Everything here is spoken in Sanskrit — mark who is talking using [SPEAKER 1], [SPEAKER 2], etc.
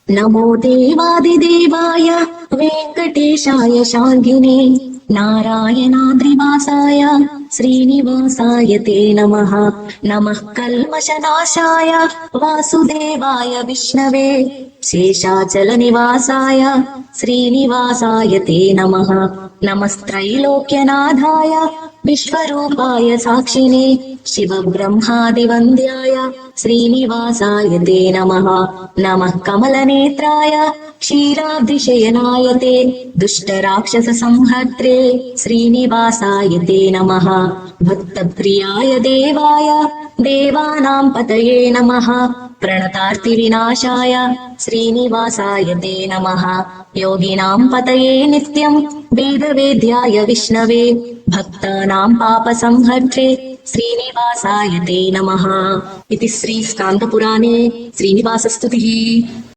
[SPEAKER 1] नमो देवादिदेवाय वेङ्कटेशाय शान्तिने नारायणाद्रिवासाय श्रीनिवासाय ते नमः। नमः कल्मषनाशाय वासुदेवाय विष्णवे शेषाचलनिवासाय श्रीनिवासाय ते नमः। नमस्त्रैलोक्यनाथाय विश्वरूपाय साक्षिणे शिवब्रह्मादिवन्द्याय श्रीनिवासाय ते नमः। नमः कमलनेत्राय क्षीराब्धिशयनाय ते दुष्टराक्षससंहर्त्रे श्रीनिवासाय ते नमः। भक्तप्रियाय देवाय देवानां पतये नमः। प्रणतार्तिविनाशाय श्रीनिवासाय ते नमः। योगिनां पतये नित्यं वेदवेद्याय विष्णवे भक्तानां पापसंहर्त्रे श्रीनिवासाय ते नमः। इति श्रीस्कान्दपुराणे श्रीनिवासस्तुतिः।